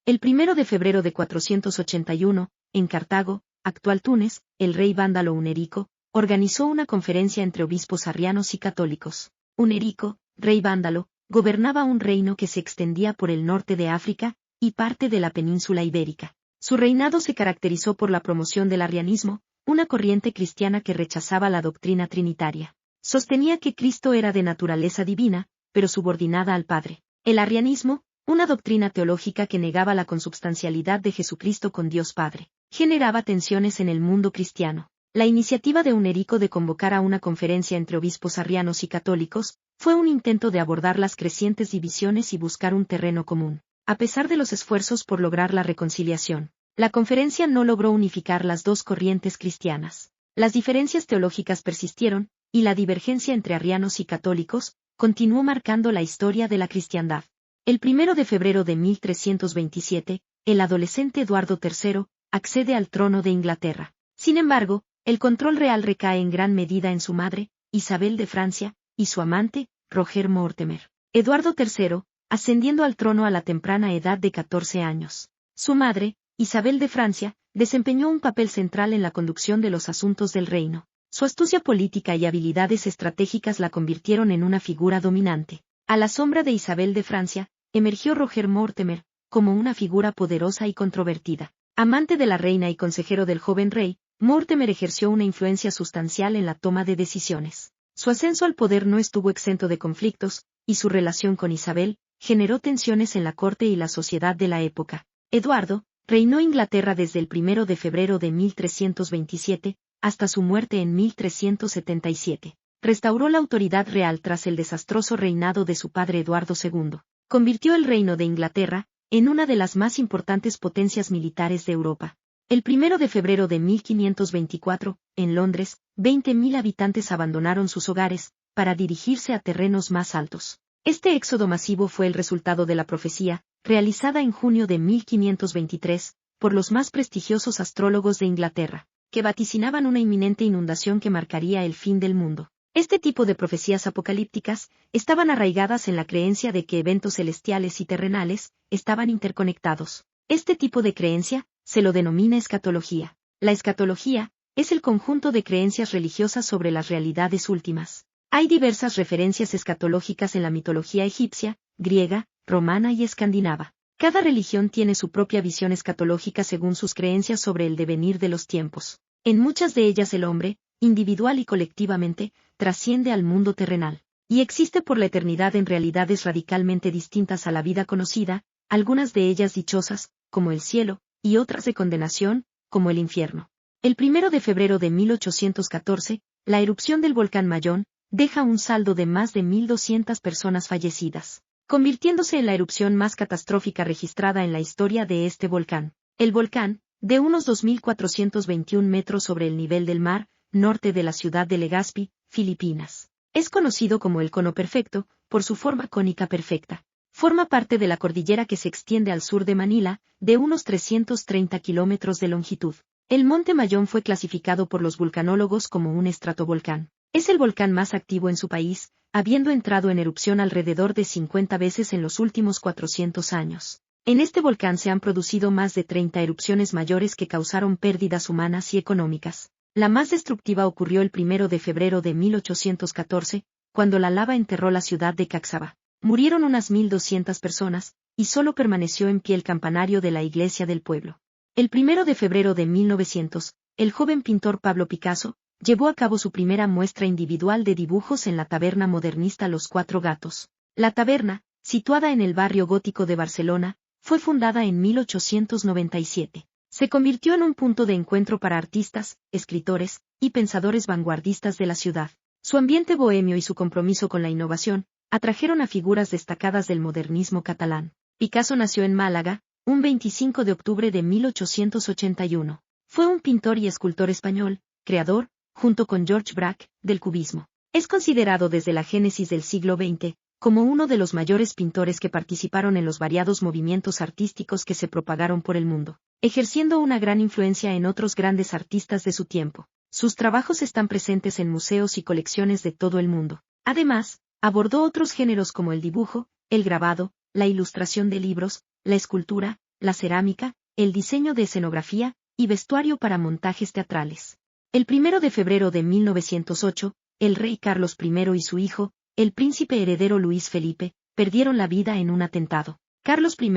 El 1 de febrero de 481, en Cartago, actual Túnez, el rey vándalo Hunerico, organizó una conferencia entre obispos arrianos y católicos. Hunerico, rey vándalo, gobernaba un reino que se extendía por el norte de África y parte de la península ibérica. Su reinado se caracterizó por la promoción del arrianismo, una corriente cristiana que rechazaba la doctrina trinitaria. Sostenía que Cristo era de naturaleza divina, pero subordinada al Padre. El arrianismo, una doctrina teológica que negaba la consubstancialidad de Jesucristo con Dios Padre, generaba tensiones en el mundo cristiano. La iniciativa de Hunerico de convocar a una conferencia entre obispos arrianos y católicos fue un intento de abordar las crecientes divisiones y buscar un terreno común. A pesar de los esfuerzos por lograr la reconciliación, la conferencia no logró unificar las dos corrientes cristianas. Las diferencias teológicas persistieron, y la divergencia entre arrianos y católicos continuó marcando la historia de la cristiandad. El 1 de febrero de 1327, el adolescente Eduardo III accede al trono de Inglaterra. Sin embargo, el control real recae en gran medida en su madre, Isabel de Francia, y su amante, Roger Mortimer. Eduardo III, ascendiendo al trono a la temprana edad de 14 años. Su madre, Isabel de Francia, desempeñó un papel central en la conducción de los asuntos del reino. Su astucia política y habilidades estratégicas la convirtieron en una figura dominante. A la sombra de Isabel de Francia, emergió Roger Mortimer, como una figura poderosa y controvertida. Amante de la reina y consejero del joven rey, Mortimer ejerció una influencia sustancial en la toma de decisiones. Su ascenso al poder no estuvo exento de conflictos, y su relación con Isabel generó tensiones en la corte y la sociedad de la época. Eduardo reinó Inglaterra desde el 1 de febrero de 1327, hasta su muerte en 1377. Restauró la autoridad real tras el desastroso reinado de su padre Eduardo II. Convirtió el reino de Inglaterra en una de las más importantes potencias militares de Europa. El 1 de febrero de 1524, en Londres, 20.000 habitantes abandonaron sus hogares para dirigirse a terrenos más altos. Este éxodo masivo fue el resultado de la profecía, realizada en junio de 1523, por los más prestigiosos astrólogos de Inglaterra, que vaticinaban una inminente inundación que marcaría el fin del mundo. Este tipo de profecías apocalípticas estaban arraigadas en la creencia de que eventos celestiales y terrenales estaban interconectados. Este tipo de creencia se lo denomina escatología. La escatología es el conjunto de creencias religiosas sobre las realidades últimas. Hay diversas referencias escatológicas en la mitología egipcia, griega, romana y escandinava. Cada religión tiene su propia visión escatológica según sus creencias sobre el devenir de los tiempos. En muchas de ellas el hombre, individual y colectivamente, trasciende al mundo terrenal, y existe por la eternidad en realidades radicalmente distintas a la vida conocida, algunas de ellas dichosas, como el cielo, y otras de condenación, como el infierno. El 1 de febrero de 1814, la erupción del volcán Mayón deja un saldo de más de 1.200 personas fallecidas, convirtiéndose en la erupción más catastrófica registrada en la historia de este volcán. El volcán, de unos 2.421 metros sobre el nivel del mar, norte de la ciudad de Legazpi, Filipinas, es conocido como el cono perfecto, por su forma cónica perfecta. Forma parte de la cordillera que se extiende al sur de Manila, de unos 330 kilómetros de longitud. El monte Mayón fue clasificado por los vulcanólogos como un estratovolcán. Es el volcán más activo en su país, habiendo entrado en erupción alrededor de 50 veces en los últimos 400 años. En este volcán se han producido más de 30 erupciones mayores que causaron pérdidas humanas y económicas. La más destructiva ocurrió el 1 de febrero de 1814, cuando la lava enterró la ciudad de Caxaba. Murieron unas 1.200 personas, y solo permaneció en pie el campanario de la iglesia del pueblo. El 1 de febrero de 1900, el joven pintor Pablo Picasso llevó a cabo su primera muestra individual de dibujos en la taberna modernista Los Cuatro Gatos. La taberna, situada en el barrio gótico de Barcelona, fue fundada en 1897. Se convirtió en un punto de encuentro para artistas, escritores y pensadores vanguardistas de la ciudad. Su ambiente bohemio y su compromiso con la innovación atrajeron a figuras destacadas del modernismo catalán. Picasso nació en Málaga, un 25 de octubre de 1881. Fue un pintor y escultor español, creador, junto con George Braque, del cubismo. Es considerado desde la génesis del siglo XX, como uno de los mayores pintores que participaron en los variados movimientos artísticos que se propagaron por el mundo, ejerciendo una gran influencia en otros grandes artistas de su tiempo. Sus trabajos están presentes en museos y colecciones de todo el mundo. Además, abordó otros géneros como el dibujo, el grabado, la ilustración de libros, la escultura, la cerámica, el diseño de escenografía y vestuario para montajes teatrales. El 1 de febrero de 1908, el rey Carlos I y su hijo, el príncipe heredero Luis Felipe, perdieron la vida en un atentado. Carlos I,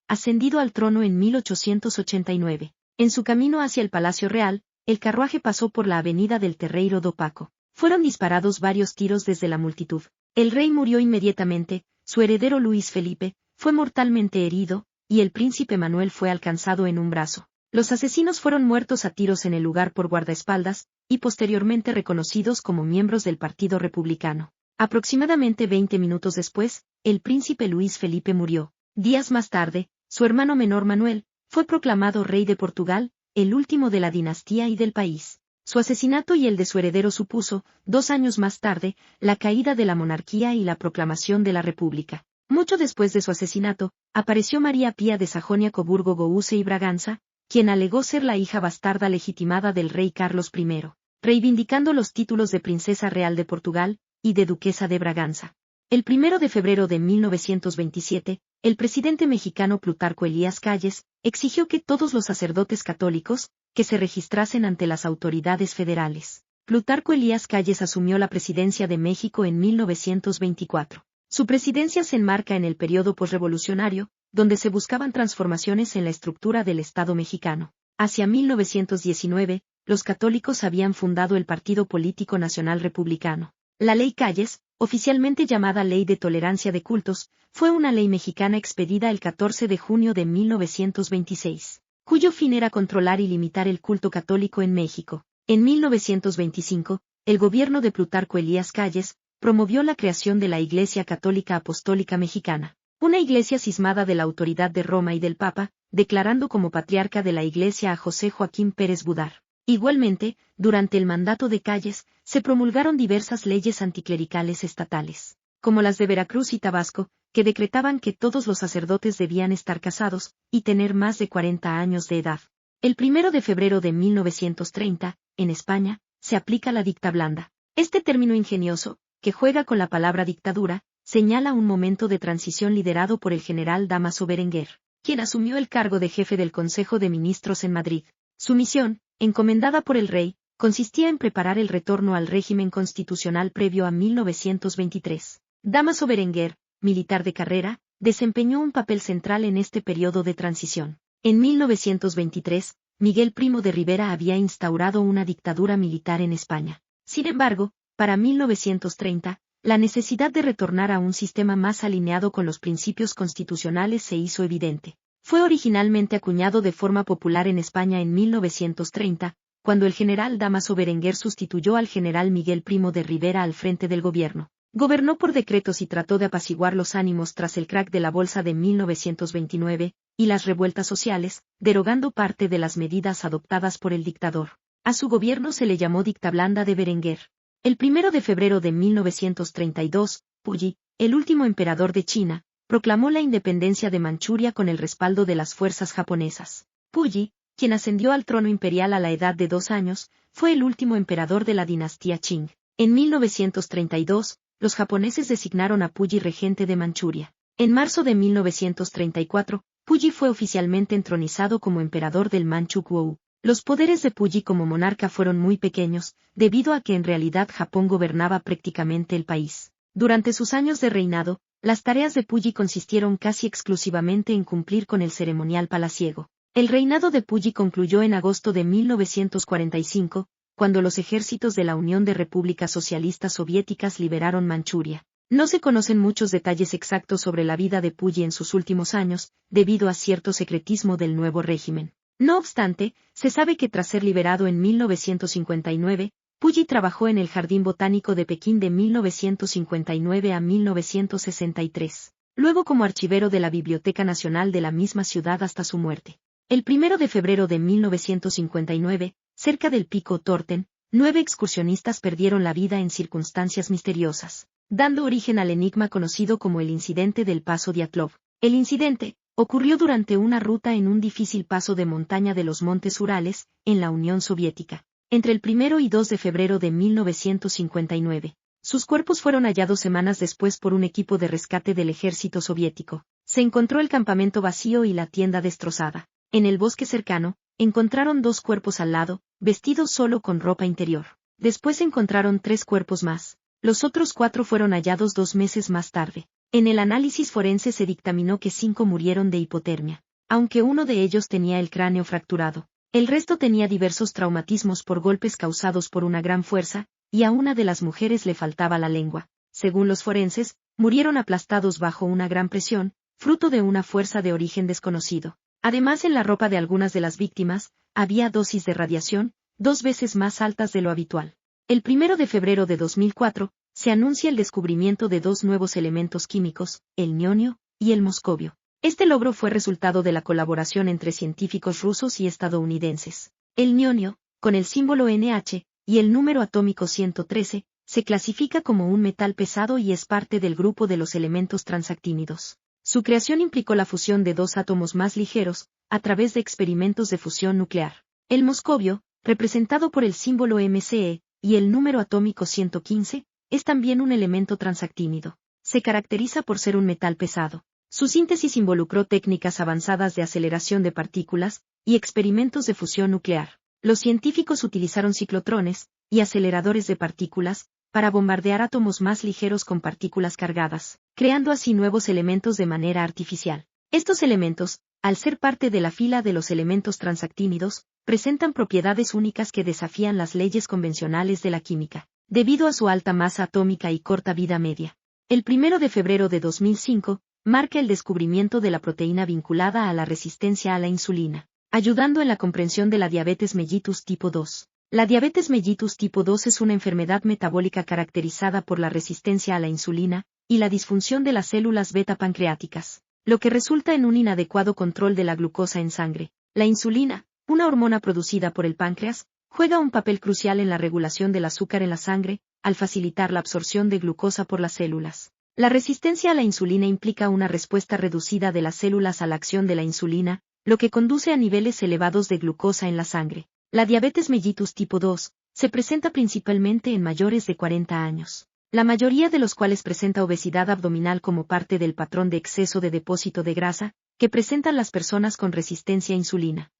ascendido al trono en 1889. En su camino hacia el Palacio Real, el carruaje pasó por la avenida del Terreiro do Paco. Fueron disparados varios tiros desde la multitud. El rey murió inmediatamente, su heredero Luis Felipe fue mortalmente herido, y el príncipe Manuel fue alcanzado en un brazo. Los asesinos fueron muertos a tiros en el lugar por guardaespaldas, y posteriormente reconocidos como miembros del Partido Republicano. Aproximadamente 20 minutos después, el príncipe Luis Felipe murió. Días más tarde, su hermano menor Manuel fue proclamado rey de Portugal, el último de la dinastía y del país. Su asesinato y el de su heredero supuso, 2 años más tarde, la caída de la monarquía y la proclamación de la República. Mucho después de su asesinato, apareció María Pía de Sajonia-Coburgo-Gousse y Braganza, quien alegó ser la hija bastarda legitimada del rey Carlos I, reivindicando los títulos de princesa real de Portugal y de duquesa de Braganza. El 1 de febrero de 1927, el presidente mexicano Plutarco Elías Calles exigió que todos los sacerdotes católicos que se registrasen ante las autoridades federales. Plutarco Elías Calles asumió la presidencia de México en 1924. Su presidencia se enmarca en el periodo posrevolucionario, donde se buscaban transformaciones en la estructura del Estado mexicano. Hacia 1919, los católicos habían fundado el Partido Político Nacional Republicano. La Ley Calles, oficialmente llamada Ley de Tolerancia de Cultos, fue una ley mexicana expedida el 14 de junio de 1926, cuyo fin era controlar y limitar el culto católico en México. En 1925, el gobierno de Plutarco Elías Calles promovió la creación de la Iglesia Católica Apostólica Mexicana, una iglesia cismada de la autoridad de Roma y del Papa, declarando como patriarca de la Iglesia a José Joaquín Pérez Budar. Igualmente, durante el mandato de Calles, se promulgaron diversas leyes anticlericales estatales, como las de Veracruz y Tabasco, que decretaban que todos los sacerdotes debían estar casados y tener más de 40 años de edad. El 1 de febrero de 1930, en España, se aplica la dicta blanda. Este término ingenioso, que juega con la palabra dictadura, señala un momento de transición liderado por el general Dámaso Berenguer, quien asumió el cargo de jefe del Consejo de Ministros en Madrid. Su misión, encomendada por el rey, consistía en preparar el retorno al régimen constitucional previo a 1923. Dámaso Berenguer, militar de carrera, desempeñó un papel central en este periodo de transición. En 1923, Miguel Primo de Rivera había instaurado una dictadura militar en España. Sin embargo, para 1930, la necesidad de retornar a un sistema más alineado con los principios constitucionales se hizo evidente. Fue originalmente acuñado de forma popular en España en 1930, cuando el general Dámaso Berenguer sustituyó al general Miguel Primo de Rivera al frente del gobierno. Gobernó por decretos y trató de apaciguar los ánimos tras el crack de la bolsa de 1929, y las revueltas sociales, derogando parte de las medidas adoptadas por el dictador. A su gobierno se le llamó dicta blanda de Berenguer. El 1 de febrero de 1932, Puyi, el último emperador de China, proclamó la independencia de Manchuria con el respaldo de las fuerzas japonesas. Puyi, quien ascendió al trono imperial a la edad de 2 años, fue el último emperador de la dinastía Qing. En 1932, los japoneses designaron a Puyi regente de Manchuria. En marzo de 1934, Puyi fue oficialmente entronizado como emperador del Manchukuo. Los poderes de Puyi como monarca fueron muy pequeños, debido a que en realidad Japón gobernaba prácticamente el país. Durante sus años de reinado, las tareas de Puyi consistieron casi exclusivamente en cumplir con el ceremonial palaciego. El reinado de Puyi concluyó en agosto de 1945, cuando los ejércitos de la Unión de Repúblicas Socialistas Soviéticas liberaron Manchuria. No se conocen muchos detalles exactos sobre la vida de Puyi en sus últimos años, debido a cierto secretismo del nuevo régimen. No obstante, se sabe que tras ser liberado en 1959, Puyi trabajó en el Jardín Botánico de Pekín de 1959 a 1963, luego como archivero de la Biblioteca Nacional de la misma ciudad hasta su muerte. El 1 de febrero de 1959, cerca del Pico Torten, 9 excursionistas perdieron la vida en circunstancias misteriosas, dando origen al enigma conocido como el incidente del Paso Diatlov. El incidente ocurrió durante una ruta en un difícil paso de montaña de los Montes Urales, en la Unión Soviética, entre el 1 y 2 de febrero de 1959. Sus cuerpos fueron hallados semanas después por un equipo de rescate del ejército soviético. Se encontró el campamento vacío y la tienda destrozada. En el bosque cercano, encontraron 2 cuerpos al lado, vestidos solo con ropa interior. Después encontraron 3 cuerpos más. Los otros 4 fueron hallados 2 meses más tarde. En el análisis forense se dictaminó que 5 murieron de hipotermia, aunque uno de ellos tenía el cráneo fracturado. El resto tenía diversos traumatismos por golpes causados por una gran fuerza, y a una de las mujeres le faltaba la lengua. Según los forenses, murieron aplastados bajo una gran presión, fruto de una fuerza de origen desconocido. Además, en la ropa de algunas de las víctimas, había dosis de radiación, 2 veces más altas de lo habitual. El 1 de febrero de 2004, se anuncia el descubrimiento de 2 nuevos elementos químicos, el nionio y el moscovio. Este logro fue resultado de la colaboración entre científicos rusos y estadounidenses. El nionio, con el símbolo NH, y el número atómico 113, se clasifica como un metal pesado y es parte del grupo de los elementos transactínidos. Su creación implicó la fusión de 2 átomos más ligeros, a través de experimentos de fusión nuclear. El moscovio, representado por el símbolo MCe, y el número atómico 115, es también un elemento transactínido. Se caracteriza por ser un metal pesado. Su síntesis involucró técnicas avanzadas de aceleración de partículas y experimentos de fusión nuclear. Los científicos utilizaron ciclotrones y aceleradores de partículas para bombardear átomos más ligeros con partículas cargadas, creando así nuevos elementos de manera artificial. Estos elementos, al ser parte de la fila de los elementos transactínidos, presentan propiedades únicas que desafían las leyes convencionales de la química, debido a su alta masa atómica y corta vida media. El 1 de febrero de 2005, marca el descubrimiento de la proteína vinculada a la resistencia a la insulina, ayudando en la comprensión de la diabetes mellitus tipo 2. La diabetes mellitus tipo 2 es una enfermedad metabólica caracterizada por la resistencia a la insulina y la disfunción de las células beta pancreáticas, lo que resulta en un inadecuado control de la glucosa en sangre. La insulina, una hormona producida por el páncreas, juega un papel crucial en la regulación del azúcar en la sangre, al facilitar la absorción de glucosa por las células. La resistencia a la insulina implica una respuesta reducida de las células a la acción de la insulina, lo que conduce a niveles elevados de glucosa en la sangre. La diabetes mellitus tipo 2 se presenta principalmente en mayores de 40 años, la mayoría de los cuales presenta obesidad abdominal como parte del patrón de exceso de depósito de grasa que presentan las personas con resistencia a insulina.